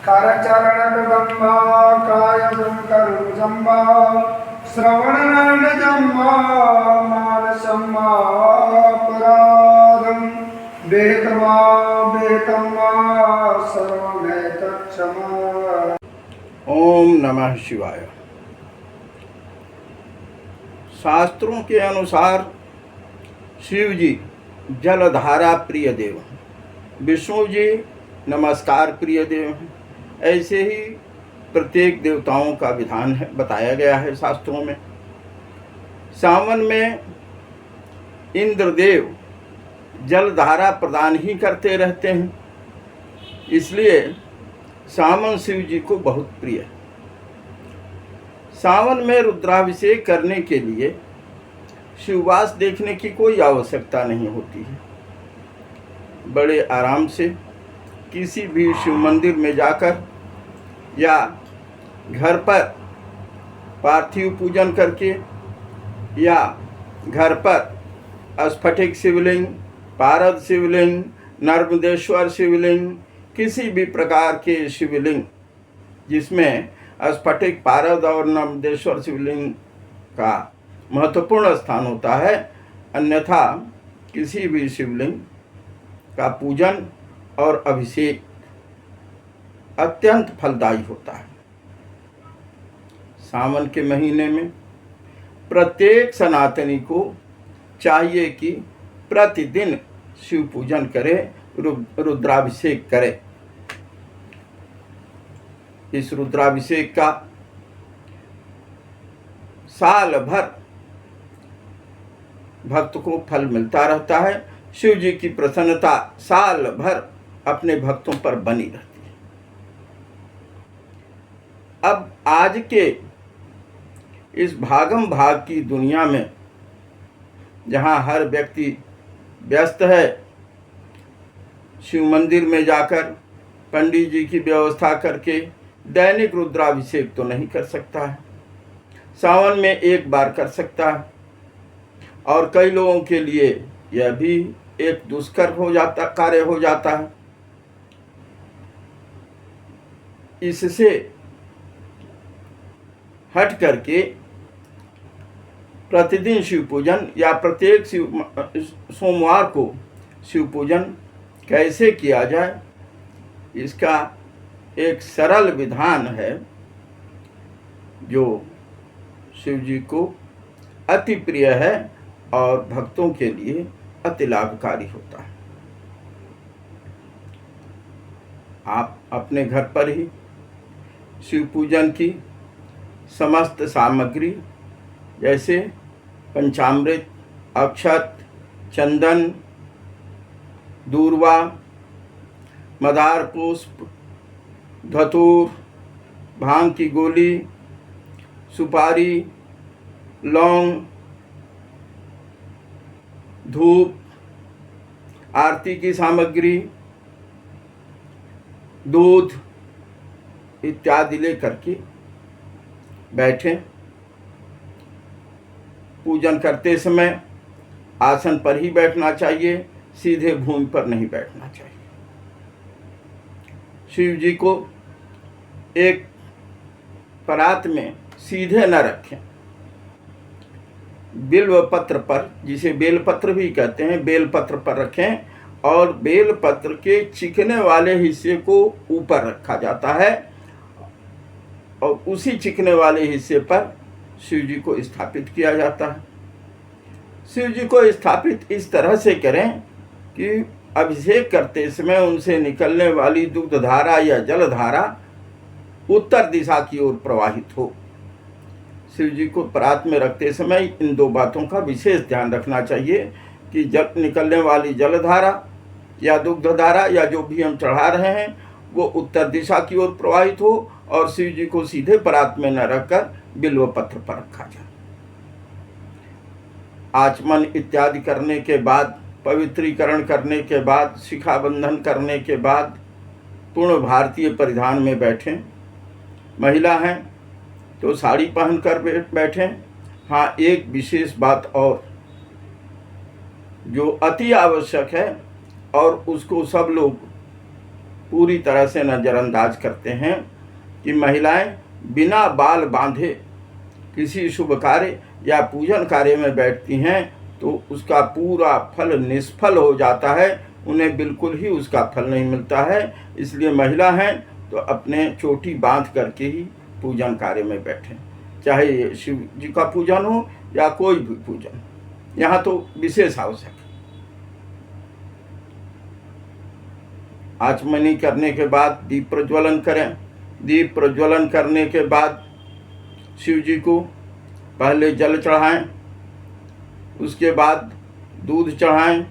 करचरणकदम्बा कायशङ्करजम्बा श्रवणनयनजम्बा मानसम्मापराधं बेतमा बेतमा सर्वमेतत्क्षमा। ओम नमः शिवाय। शास्त्रों के अनुसार शिव जी जलधारा प्रिय देव, विष्णु जी नमस्कार प्रिय देव हैं। ऐसे ही प्रत्येक देवताओं का विधान है, बताया गया है शास्त्रों में। सावन में इंद्रदेव जलधारा प्रदान ही करते रहते हैं, इसलिए सावन शिव जी को बहुत प्रिय है। सावन में रुद्राभिषेक करने के लिए शिववास देखने की कोई आवश्यकता नहीं होती है। बड़े आराम से किसी भी शिव मंदिर में जाकर या घर पर पार्थिव पूजन करके या घर पर स्फटिक शिवलिंग, पारद शिवलिंग, नर्मदेश्वर शिवलिंग, किसी भी प्रकार के शिवलिंग जिसमें स्फटिक, पारद और नर्मदेश्वर शिवलिंग का महत्वपूर्ण स्थान होता है, अन्यथा किसी भी शिवलिंग का पूजन और अभिषेक अत्यंत फलदायी होता है। सावन के महीने में प्रत्येक सनातनी को चाहिए कि प्रतिदिन शिव पूजन करे, रुद्राभिषेक करे। इस रुद्राभिषेक का साल भर भक्त को फल मिलता रहता है। शिव जी की प्रसन्नता साल भर अपने भक्तों पर बनी रहती है। अब आज के इस भागम भाग की दुनिया में, जहाँ हर व्यक्ति व्यस्त है, शिव मंदिर में जाकर पंडित जी की व्यवस्था करके दैनिक रुद्राभिषेक तो नहीं कर सकता है। सावन में एक बार कर सकता है, और कई लोगों के लिए यह भी एक दुष्कर कार्य हो जाता है। इससे हट करके प्रतिदिन शिव पूजन या प्रत्येक सोमवार को शिव पूजन कैसे किया जाए, इसका एक सरल विधान है जो शिव जी को अति प्रिय है और भक्तों के लिए अति लाभकारी होता है। आप अपने घर पर ही शिव पूजन की समस्त सामग्री जैसे पंचामृत, अक्षत, चंदन, दूर्वा, मदार पुष्प, धतूर, भांग की गोली, सुपारी, लौंग, धूप, आरती की सामग्री, दूध इत्यादि लेकर के बैठें। पूजन करते समय आसन पर ही बैठना चाहिए, सीधे भूमि पर नहीं बैठना चाहिए। शिव जी को एक परात में सीधे न रखें, बिल्व पत्र पर, जिसे बेलपत्र भी कहते हैं, बेलपत्र पर रखें, और बेलपत्र के चिकने वाले हिस्से को ऊपर रखा जाता है और उसी चिकने वाले हिस्से पर शिव जी को स्थापित किया जाता है। शिव जी को स्थापित इस तरह से करें कि अभिषेक करते समय उनसे निकलने वाली दुग्धधारा या जलधारा उत्तर दिशा की ओर प्रवाहित हो। शिव जी को परात में रखते समय इन दो बातों का विशेष ध्यान रखना चाहिए कि निकलने वाली जलधारा या दुग्धधारा या जो भी हम चढ़ा रहे हैं वो उत्तर दिशा की ओर प्रवाहित हो, और शिव जी को सीधे परात में न रखकर बिल्व पत्र पर रखा जाए। आचमन इत्यादि करने के बाद, पवित्रीकरण करने के बाद, शिखा बंधन करने के बाद पूर्ण भारतीय परिधान में बैठें। महिला हैं तो साड़ी पहनकर बैठें। हाँ, एक विशेष बात और जो अति आवश्यक है और उसको सब लोग पूरी तरह से नज़रअंदाज करते हैं कि महिलाएं बिना बाल बांधे किसी शुभ कार्य या पूजन कार्य में बैठती हैं तो उसका पूरा फल निष्फल हो जाता है, उन्हें बिल्कुल ही उसका फल नहीं मिलता है। इसलिए महिला हैं तो अपने चोटी बांध करके ही पूजन कार्य में बैठें, चाहे शिव जी का पूजन हो या कोई भी पूजन, यहाँ तो विशेष आवश्यक है। आचमनी करने के बाद दीप प्रज्वलन करें। दीप प्रज्वलन करने के बाद शिव जी को पहले जल चढ़ाएं, उसके बाद दूध चढ़ाएं,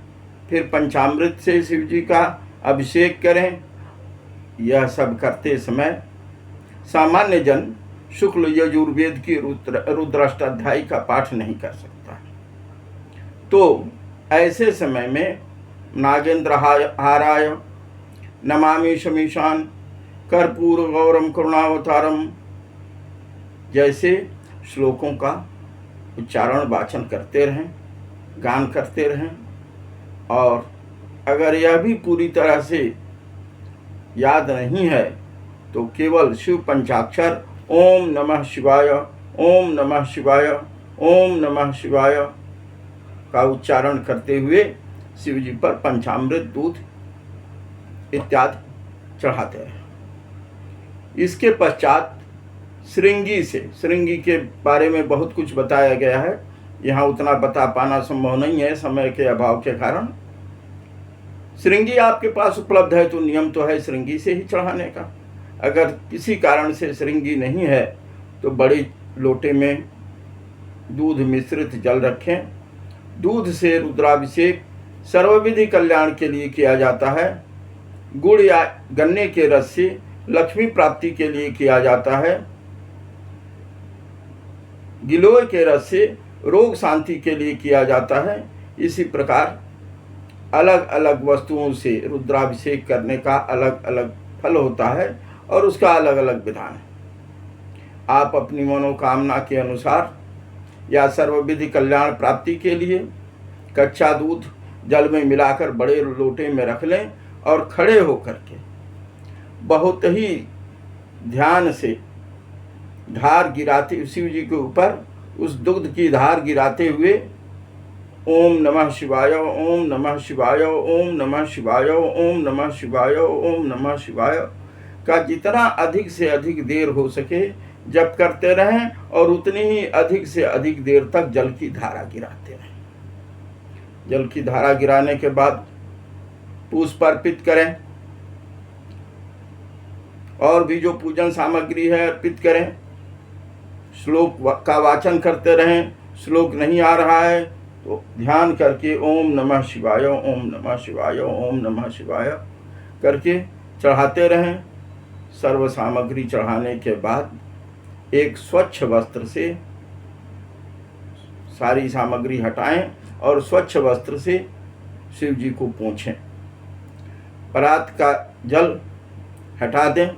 फिर पंचामृत से शिव जी का अभिषेक करें। यह सब करते समय सामान्य जन शुक्ल यजुर्वेद की रुद्राष्टाध्यायी का पाठ नहीं कर सकता। तो ऐसे समय में नागेंद्र हाराय नमामि शमीशान कर्पूर गौरम करुणावतारम जैसे श्लोकों का उच्चारण वाचन करते रहें, गान करते रहें। और अगर यह भी पूरी तरह से याद नहीं है तो केवल शिव पंचाक्षर ओम नमः शिवाय, ओम नमः शिवाय, ओम नमः शिवाय का उच्चारण करते हुए शिव जी पर पंचामृत, दूध इत्यादि चढ़ाते हैं। इसके पश्चात श्रृंगी के बारे में बहुत कुछ बताया गया है, यहाँ उतना बता पाना संभव नहीं है समय के अभाव के कारण। श्रृंगी आपके पास उपलब्ध है तो नियम तो है श्रृंगी से ही चढ़ाने का। अगर किसी कारण से श्रृंगी नहीं है तो बड़े लोटे में दूध मिश्रित जल रखें। दूध से रुद्राभिषेक सर्वविधि कल्याण के लिए किया जाता है। गुड़ या गन्ने के रस से लक्ष्मी प्राप्ति के लिए किया जाता है। गिलोय के रस से रोग शांति के लिए किया जाता है। इसी प्रकार अलग अलग वस्तुओं से रुद्राभिषेक करने का अलग अलग फल होता है और उसका अलग अलग विधान है। आप अपनी मनोकामना के अनुसार या सर्वविधि कल्याण प्राप्ति के लिए कच्चा दूध जल में मिलाकर बड़े लोटे में रख लें और खड़े होकर के बहुत ही ध्यान से धार गिराते शिव जी के ऊपर उस दुग्ध की धार गिराते हुए ओम नमः शिवाय, ओम नमः शिवाय, ओम नमः शिवाय, ओम नमः शिवाय, ओम नमः शिवाय का जितना अधिक से अधिक देर हो सके जप करते रहें और उतनी ही अधिक से अधिक देर तक जल की धारा गिराते रहें। जल की धारा गिराने के बाद पुष्प अर्पित करें और भी जो पूजन सामग्री है अर्पित करें। श्लोक का वाचन करते रहें। श्लोक नहीं आ रहा है तो ध्यान करके ओम नमः शिवाय, ओम नमः शिवाय, ओम नमः शिवाय करके चढ़ाते रहें। सर्व सामग्री चढ़ाने के बाद एक स्वच्छ वस्त्र से सारी सामग्री हटाएं और स्वच्छ वस्त्र से शिव जी को पोंछें। परात का जल हटा दें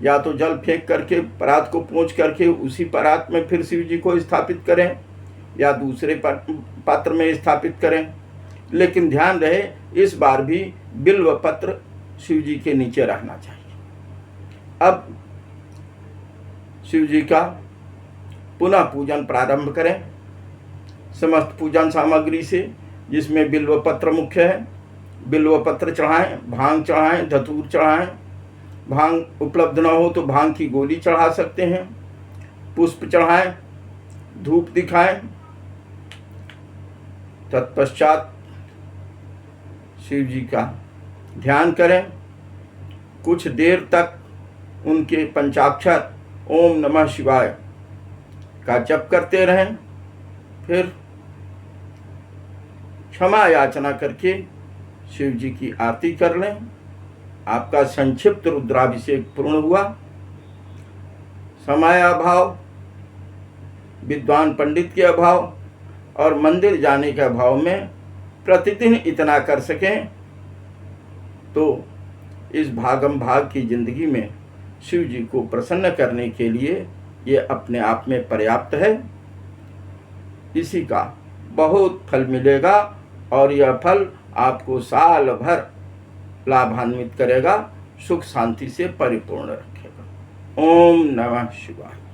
या तो जल फेंक करके परात को पोंछ करके उसी परात में फिर शिव जी को स्थापित करें या दूसरे पात्र में स्थापित करें। लेकिन ध्यान रहे इस बार भी बिल्व पत्र शिव जी के नीचे रहना चाहिए। अब शिव जी का पुनः पूजन प्रारंभ करें समस्त पूजन सामग्री से, जिसमें बिल्व पत्र मुख्य है। बिल्व पत्र चढ़ाएं, भांग चढ़ाएं, धतूर चढ़ाएं। भांग उपलब्ध न हो तो भांग की गोली चढ़ा सकते हैं। पुष्प चढ़ाएं, धूप दिखाएं। तत्पश्चात शिव जी का ध्यान करें। कुछ देर तक उनके पंचाक्षर ओम नमः शिवाय का जप करते रहें। फिर क्षमा याचना करके शिव जी की आरती कर लें। आपका संक्षिप्त रुद्राभिषेक पूर्ण हुआ। समय अभाव, विद्वान पंडित के अभाव और मंदिर जाने के अभाव में प्रतिदिन इतना कर सकें तो इस भागम भाग की जिंदगी में शिव जी को प्रसन्न करने के लिए ये अपने आप में पर्याप्त है। इसी का बहुत फल मिलेगा और यह फल आपको साल भर लाभान्वित करेगा, सुख शांति से परिपूर्ण रखेगा। ओम नमः शिवाय।